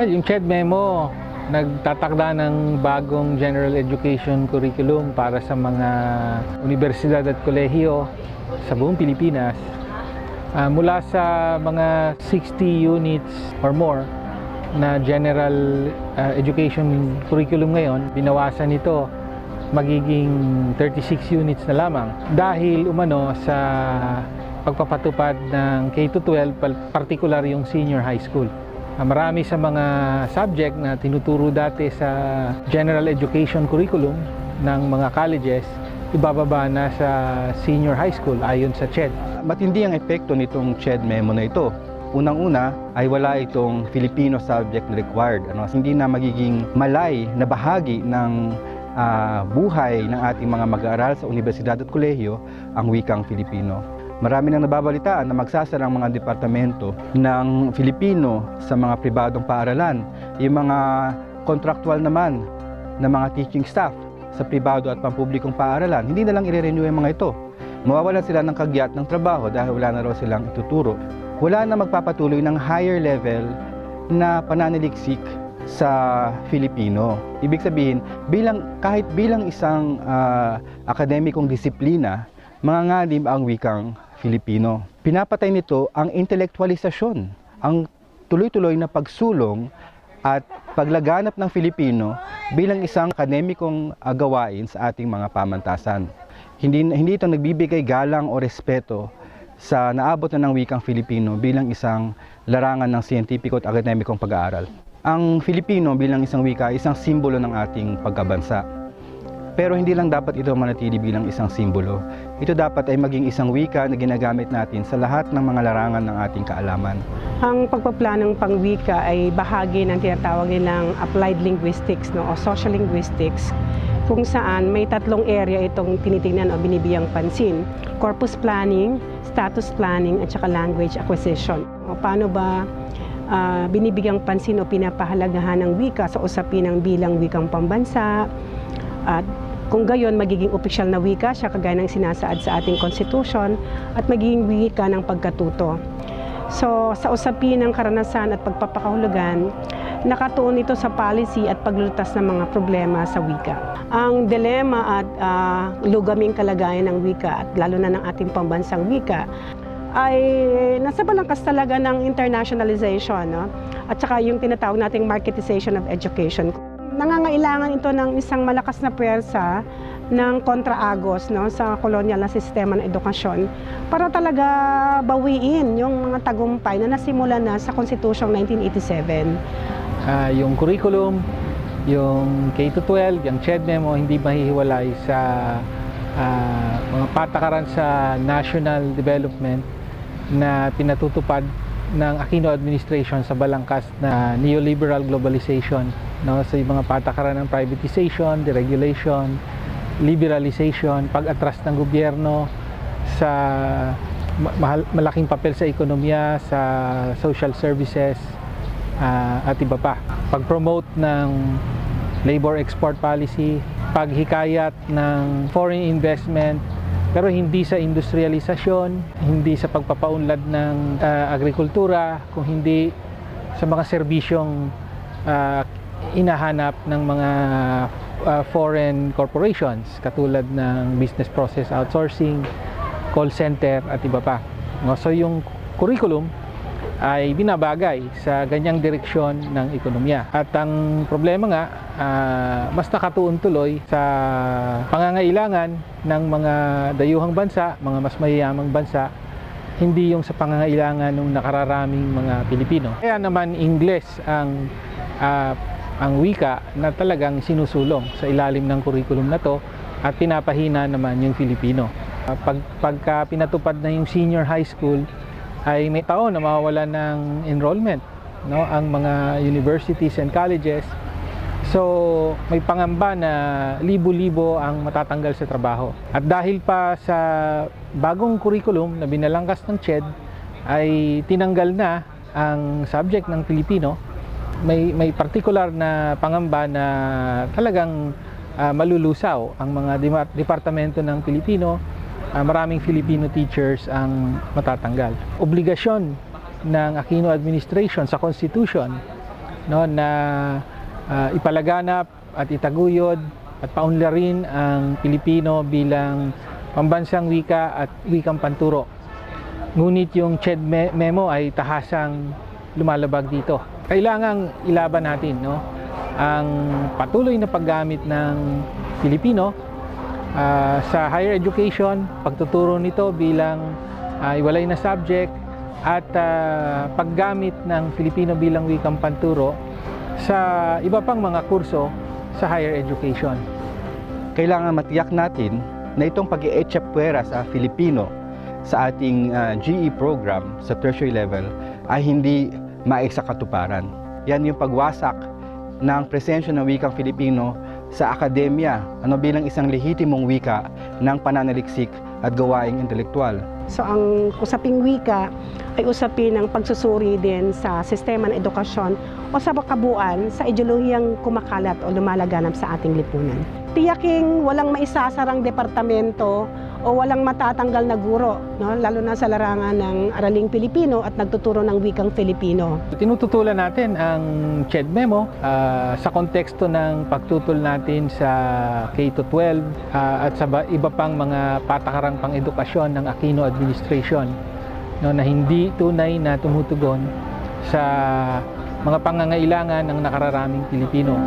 Well, yung CHED Memo, nagtatakda ng bagong general education curriculum para sa mga universidad at kolehiyo sa buong Pilipinas. Mula sa mga 60 units or more na general education curriculum ngayon, binawasan ito magiging 36 units na lamang dahil umano sa pagpapatupad ng K-12, particular yung senior high school. Marami sa mga subject na tinuturo dati sa general education curriculum ng mga colleges, ibababa na sa senior high school ayon sa CHED. Matindi ang epekto nitong CHED Memo na ito. Unang-una ay wala itong Filipino subject required. Hindi na magiging malay na bahagi ng buhay ng ating mga mag-aaral sa universidad at kolehiyo ang wikang Filipino. Marami nang nababalitaan na magsasara ang mga departamento ng Filipino sa mga pribadong paaralan. Yung mga contractual naman na mga teaching staff sa pribado at pampublikong paaralan, hindi na lang i-renew yung mga ito. Mawawalan sila ng kagyat ng trabaho dahil wala na raw silang ituturo. Wala na magpapatuloy ng higher level na pananaliksik sa Filipino. Ibig sabihin, kahit bilang isang akademikong disiplina, manganganib ang wikang Filipino. Pinapatay nito ang intelektualisasyon, ang tuloy-tuloy na pagsulong at paglaganap ng Filipino bilang isang akademikong gawain sa ating mga pamantasan. Hindi ito nagbibigay galang o respeto sa naabot na ng wikang Filipino bilang isang larangan ng siyentipiko at akademikong pag-aaral. Ang Filipino bilang isang wika ay isang simbolo ng ating pagkabansa. Pero hindi lang dapat ito manatili bilang isang simbolo. Ito dapat ay maging isang wika na ginagamit natin sa lahat ng mga larangan ng ating kaalaman. Ang pagpaplanong pangwika ay bahagi ng tinatawag nilang applied linguistics o social linguistics, kung saan may tatlong area itong tinitingnan o binibigyang pansin: corpus planning, status planning, at saka language acquisition. Paano ba binibigyang pansin o pinapahalagahan ng wika sa usapin ng bilang wikang pambansa, at kung gayon magiging opisyal na wika siya kagaya ng sinasaad sa ating konstitusyon, at magiging wika ng pagkatuto. So sa usapin ng karanasan at pagpapakahulugan, nakatuon ito sa policy at paglulutas ng mga problema sa wika. Ang dilema at lugaming kalagayan ng wika, at lalo na ng ating pambansang wika, ay nasa balangkas talaga ng internationalization, at saka yung tinatawag nating marketization of education. Nangangailangan ito ng isang malakas na puwersa ng kontraagos sa kolonyal na sistema ng edukasyon para talaga bawiin yung mga tagumpay na nasimula na sa Konstitusyong 1987. Yung curriculum, yung K-12, yung CHED Memo, hindi mahihiwalay sa mga patakaran sa national development na pinatutupad ng Aquino administration sa balangkas na neoliberal globalization, sa mga patakaran ng privatization, deregulation, liberalization, pag-atras ng gobyerno sa malaking papel sa ekonomiya, sa social services, at iba pa. Pag-promote ng labor export policy, paghikayat ng foreign investment, pero hindi sa industrialisasyon, hindi sa pagpapaunlad ng agrikultura, kung hindi sa mga serbisyong inahanap ng mga foreign corporations katulad ng business process outsourcing, call center at iba pa. So yung curriculum ay binabagay sa ganyang direksyon ng ekonomiya. At ang problema nga, mas nakatuon tuloy sa pangangailangan ng mga dayuhang bansa, mga mas mayayamang bansa, hindi yung sa pangangailangan ng nakararaming mga Pilipino. Kaya naman Ingles ang wika na talagang sinusulong sa ilalim ng curriculum na to, at pinapahina naman yung Filipino. Pagka pinatupad na yung senior high school, ay may taon na mawawala ng enrollment, ang mga universities and colleges. So may pangamba na libo-libo ang matatanggal sa trabaho. At dahil pa sa bagong curriculum na binalangkas ng CHED, ay tinanggal na ang subject ng Filipino, may particular na pangamba na talagang malulusaw ang mga departamento ng Pilipino. Maraming Filipino teachers ang matatanggal. Obligasyon ng Aquino administration sa Constitution no, na ipalaganap at itaguyod at paunlarin ang Pilipino bilang pambansang wika at wikang panturo. Ngunit yung CHED memo ay tahasang lumalabag dito. Kailangang ilaban natin, no, ang patuloy na paggamit ng Filipino sa higher education, pagtuturo nito bilang iwalay na subject at paggamit ng Filipino bilang wikang panturo sa iba pang mga kurso sa higher education. Kailangan matiyak natin na itong pag-i-echepuera sa Filipino sa ating GE program sa tertiary level ay hindi maisakatuparan. Yan yung pagwasak ng presensya ng wikang Filipino sa akademya bilang isang lehitimong wika ng pananaliksik at gawaing intelektual. So ang usaping wika ay usapin ng pagsusuri din sa sistema ng edukasyon o sa kabuuan sa ideolohiyang kumakalat o lumalaganap sa ating lipunan. Tiyaking walang maisasarang departamento o walang matatanggal na guro, no? Lalo na sa larangan ng araling Pilipino at nagtuturo ng wikang Filipino. Tinututulan natin ang CHED memo sa konteksto ng pagtutol natin sa K-12 at sa iba pang mga patakarang pang-edukasyon ng Aquino administration, no, na hindi tunay na tumutugon sa mga pangangailangan ng nakararaming Pilipino.